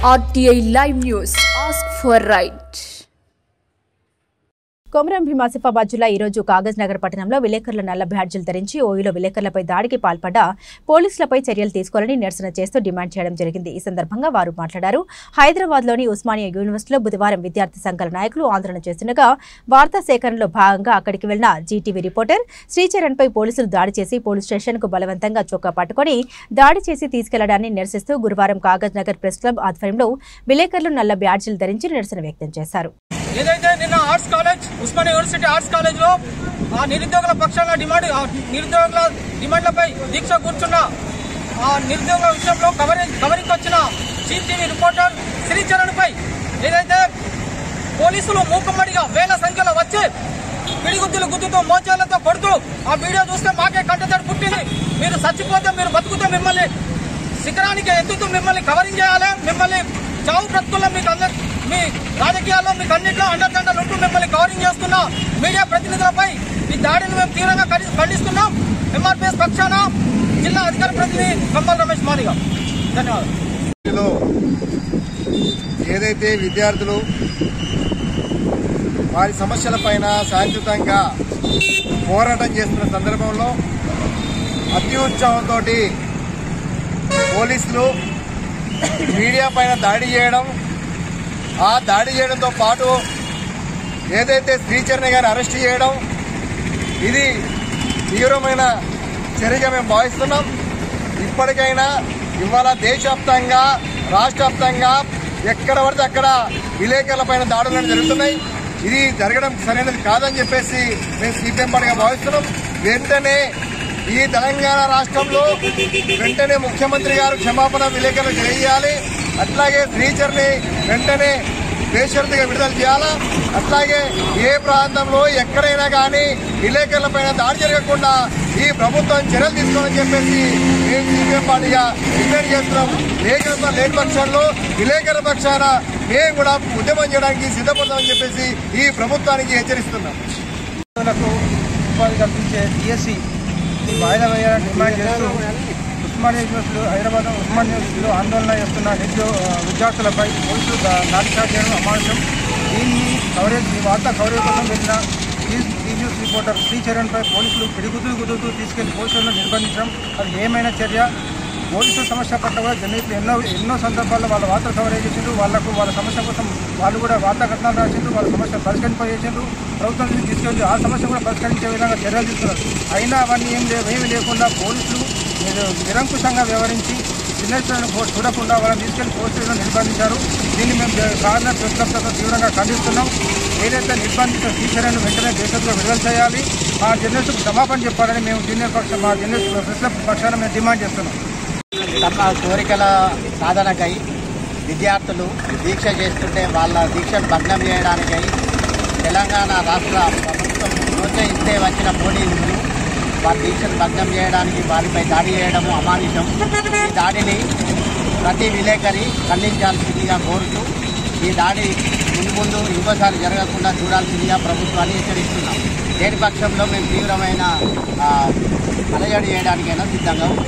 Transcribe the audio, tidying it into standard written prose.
RTI Live News. Ask for right. Komaram Bheem Asifabad జిల్లా ఈరోజు కాగజ్ నగర్ పట్టణంలో విలేకరుల నల్ల బ్యాడ్జీలు ధరించి ఓయూలో విలేకరులపై దాడికి పాల్పడ్డ పోలీసులపై చర్యలు తీసుకోవాలని నిరసన చేస్తూ డిమాండ్ చేయడం జరిగింది. ఈ సందర్భంగా వారు మాట్లాడారు. హైదరాబాద్లోని ఉస్మానియా యూనివర్సిటీలో బుధవారం విద్యార్థి సంఘాల నాయకులు ఆందోళన చేస్తుండగా వార్తా సేకరణలో భాగంగా అక్కడికి వెళ్లిన జీటీవీ రిపోర్టర్ శ్రీచరణ్పై పోలీసులు దాడి చేసి పోలీస్ స్టేషన్కు బలవంతంగా చొక్కా పట్టుకుని దాడి చేసి తీసుకెళ్లడాన్ని నిరసిస్తూ గురువారం కాగజ్ నగర్ ప్రెస్ క్లబ్ ఆధ్వర్యంలో విలేకరులు నల్ల బ్యాడ్జీలు ధరించి నిరసన వ్యక్తం చేశారు. ఏదైతే నిన్న arts college Osmania university arts college లో ఆ నిరుద్యోగుల పక్షాన నిరుద్యోగుల డిమాండ్లపై దీక్ష కూర్చున్న ఆ నిరుద్యోగుల విషయంలో కవరింగ్ వచ్చిన చీఫ్ టీవీ రిపోర్టర్ శ్రీచరణ్ పై ఏదైతే పోలీసులు మూకుమ్మడిగా వేల సంఖ్యలో వచ్చి పిడిగుద్దుతో మోచేలతో కొడుతూ ఆ వీడియో చూస్తే మాకే కంటతడి పుట్టింది. మీరు చచ్చిపోతే మీరు బతుకుతే మిమ్మల్ని శిఖరానికి ఎత్తుతూ మిమ్మల్ని కవరింగ్ చేయాలి. మిమ్మల్ని చావు బ్రతుకుల్లో మీకు మీ రాజకీయాల్లో మీకు అన్నింటిలో అండదండలు ఉంటూ మిమ్మల్ని కవరింగ్ చేస్తున్న మీడియా ప్రతినిధులపై ఈ దాడిని మేము తీవ్రంగా ఖండిస్తున్నాం. ఎంఆర్పీఎస్ పక్షాన జిల్లా అధికార ప్రతినిధి కమ్మల రమేష్ మాదిగా ధన్యవాదాలు. ఏదైతే విద్యార్థులు వారి సమస్యలపైన శాంతియుతంగా పోరాటం చేస్తున్న సందర్భంలో అత్యుత్సాహంతో పోలీసులు మీడియా పైన దాడి చేయడం, ఆ దాడి చేయడంతో పాటు ఏదైతే శ్రీచరణ్ గారిని అరెస్ట్ చేయడం, ఇది తీవ్రమైన చర్యగా మేము భావిస్తున్నాం. ఇప్పటికైనా ఇవాళ దేశవ్యాప్తంగా రాష్ట్ర వ్యాప్తంగా ఎక్కడ పడితే అక్కడ విలేకరుల పైన దాడులు జరుగుతున్నాయి. ఇది జరగడం సరైనది కాదని చెప్పేసి మేము సిపిఎం పార్టీగా భావిస్తున్నాం. వెంటనే ఈ తెలంగాణ రాష్ట్రంలో వెంటనే ముఖ్యమంత్రి గారు క్షమాపణ విలేకరులు తెలియజేయాలి. అట్లాగే శ్రీచరణ్ వెంటనే బేషరతుగా విడుదల చేయాలా. అట్లాగే ఏ ప్రాంతంలో ఎక్కడైనా కానీ విలేకరులపైన దాడి జరగకుండా ఈ ప్రభుత్వం చర్యలు తీసుకోవాలని చెప్పేసి మేము సిపిఎం పార్టీగా డిమాండ్ చేస్తున్నాం. లేని పక్షంలో విలేకరుల పక్షాన మేము కూడా ఉద్యమం చేయడానికి సిద్ధపడతామని చెప్పేసి ఈ ప్రభుత్వానికి హెచ్చరిస్తున్నాం. ఉపాధి కల్పించే డిఎస్సి వాయిదా వేయాలని డిమాండ్ చేస్తూ ఉస్మానియా యూనివర్సిటీలో హైదరాబాద్ ఉస్మానియా యూనివర్సిటీలో ఆందోళన చేస్తున్న విద్యార్థులపై పోలీసులు లాఠీచార్జ్ చేయడం అమానుషం. దీన్ని వార్తా కవరేజ్ కోసం వెళ్ళిన ఈ న్యూస్ రిపోర్టర్ శ్రీచరణ్పై పోలీసులు పిడిగుద్దుతూ తీసుకెళ్లి పోలీసులను నిర్బంధించడం అది ఏమైనా చర్య. పోలీసుల సమస్య పట్ల కూడా జర్నలిస్టులు ఎన్నో సందర్భాల్లో వాళ్ళ వార్తా కవరేజ్ చేసిండ్రు. వాళ్ళ సమస్య కోసం వాళ్ళు కూడా వార్తా కథనాలు రాసిండ్రు. వాళ్ళ సమస్య పరిష్కరింపజేసిండ్రు. ప్రభుత్వం నుంచి తీసుకెళ్లి ఆ సమస్య కూడా పరిష్కరించే విధంగా చర్యలు తీసుకున్నారు. అయినా అవన్నీ ఏమీ లేకుండా పోలీసులు నిరంకుశంగా వ్యవహరించి జర్నలిస్టులను చూడకుండా వాళ్ళని తీసుకెళ్లి పోలీసులను నిర్బంధించారు. దీన్ని మేము కారణం ప్రెస్ క్లబ్తో తీవ్రంగా ఖండిస్తున్నాం. ఏదైతే నిర్బంధిత శ్రీచరణ్ వెంటనే దేశంలో విడుదల చేయాలి, ఆ జర్నలిస్టుకు క్షమాపణ చెప్పాలని మేము జూనియర్ పక్షం మా జర్నలిస్ట్ ప్రెస్ క్లబ్ పక్షాన మేము డిమాండ్ చేస్తున్నాం. తమ కోరికల సాధనకై విద్యార్థులు దీక్ష చేస్తుంటే వాళ్ళ దీక్షను భగ్నం చేయడానికై తెలంగాణ రాష్ట్ర ప్రభుత్వం ప్రోత్సహిస్తే వచ్చిన పోలీసులు వారి దీక్షను భగ్నం చేయడానికి వారిపై దాడి చేయడము అమానుషం. ఈ దాడిని ప్రతి విలేకరి ఖండించాల్సిందిగా కోరుతూ ఈ దాడి ముందు ఇంకోసారి జరగకుండా చూడాల్సిందిగా ప్రభుత్వాన్ని హెచ్చరిస్తున్నాం. లేని పక్షంలో మేము తీవ్రమైన అలజడి చేయడానికైనా సిద్ధంగా ఉన్నాం.